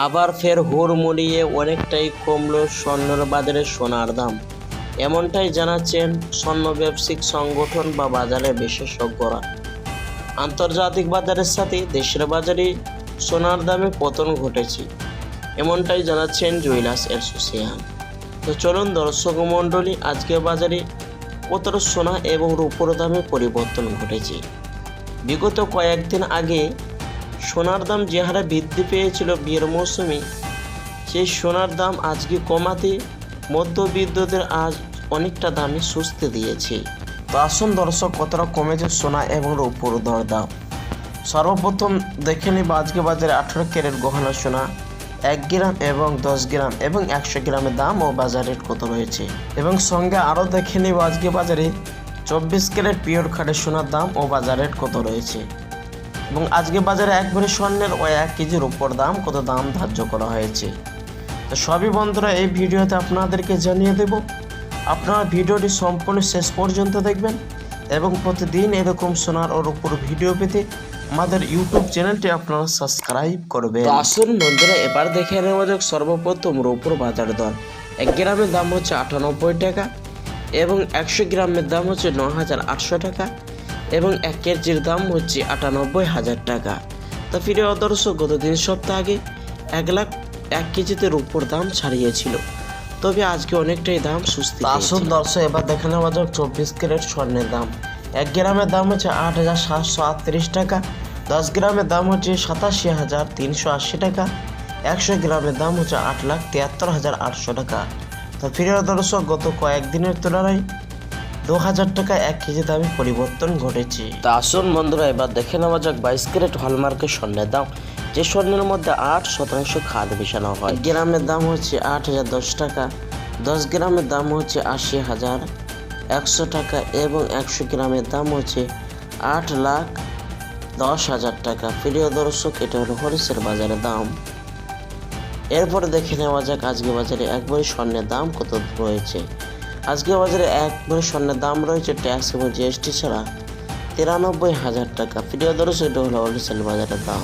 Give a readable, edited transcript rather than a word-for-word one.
আবার ফের হুড়মুড়িয়ে অনেকটাই কমলো স্বর্ণের বাজারে সোনার দাম। এমনটাই জানাচ্ছেন স্বর্ণ ব্যবসায়িক সংগঠন বা বাজারের বিশেষজ্ঞরা। আন্তর্জাতিক বাজারের সাথে দেশের বাজারে সোনার দামে পতন ঘটেছে, এমনটাই জানাচ্ছেন জুয়েলার্স অ্যাসোসিয়েশন। তো চলুন দর্শক মণ্ডলী, আজকে বাজারে কতটা সোনা এবং রূপোর দামে পরিবর্তন ঘটেছে। বিগত কয়েকদিন আগে সোনার দাম যে হারে বৃদ্ধি পেয়েছিল বিয়ের মৌসুমে, সেই সোনার দাম আজকে কমাতে মধ্যবিত্তদের আজ অনেকটা দামে স্বস্তি দিয়েছে। তো আসুন দর্শক, কতটা কমেছে সোনা এবং রূপোর দরদাম। সর্বপ্রথম দেখে নিব আজকে বাজারে 18 ক্যারেট গহনা সোনা 1 গ্রাম এবং 10 গ্রাম এবং 100 গ্রামের দাম ও বাজার রেট কত রয়েছে, এবং সঙ্গে আরও দেখে নিব আজকে বাজারে 24 ক্যারেট পিওর খাঁটি সোনার দাম ও বাজার রেট কত রয়েছে, এবং আজকে বাজারে 1 ভরি স্বর্ণের ও 1 কেজির উপর দাম কত দাম ধার্য করা হয়েছে। তো সবই বন্ধুরা এই ভিডিওতে আপনাদেরকে জানিয়ে দেব। আপনারা ভিডিওটি সম্পূর্ণ শেষ পর্যন্ত দেখবেন এবং প্রতিদিন এরকম সোনার ও রূপোর ভিডিও পেতে আমাদের ইউটিউব চ্যানেলটি আপনারা সাবস্ক্রাইব করবেন। তো আসুন বন্ধুরা, এবার দেখে নেওয়া যাক সর্বপ্রথম রূপোর বাজার দর। 1 গ্রামের দাম হচ্ছে 98 টাকা এবং 100 গ্রামের দাম হচ্ছে 9,800 টাকা এবং 1 কেজির দাম হচ্ছে 98,000 টাকা। তো প্রিয় দর্শক, গত 3 সপ্তাহ আগে 1 কেজিতে রূপোর দাম ছাড়িয়েছিল, তবে আজকে অনেকটাই দাম সুস্থ। আসুন দর্শক, এবার দেখে নেওয়া যাক 24 ক্যারেট স্বর্ণের দাম। 1 গ্রামের দাম হচ্ছে 8,738 টাকা, 10 গ্রামের দাম হচ্ছে 87,380 টাকা, 100 গ্রামের দাম হচ্ছে 8,73,800 টাকা। তো প্রিয় দর্শক, গত কয়েকদিনের তুলনায় 2,000 টাকা 1 কেজি দামে পরিবর্তন ঘটেছে। তা আসুন বন্ধুরা, এবার দেখে নেওয়া যাক 22 ক্যারেট হলমার্কের স্বর্ণের দাম, যে স্বর্ণের মধ্যে 8% খাদ মেশানো হয়। 1 গ্রামের দাম হচ্ছে 8,010 টাকা, 10 গ্রামের দাম হচ্ছে 80,100 টাকা এবং 100 গ্রামের দাম হচ্ছে 8,10,000 টাকা। প্রিয় দর্শক, এটা হলো হরিশের বাজারের দাম। এরপরে দেখে নেওয়া যাক আজকে বাজারে 1 ভরি স্বর্ণের দাম কত রয়েছে। আজকে বাজারে 1 ভরি স্বর্ণের দাম রয়েছে ট্যাক্স এবং জিএসটি ছাড়া 93,000 টাকা। প্রিয় দর্শক, এটা হলো হরিশের বাজারের দাম।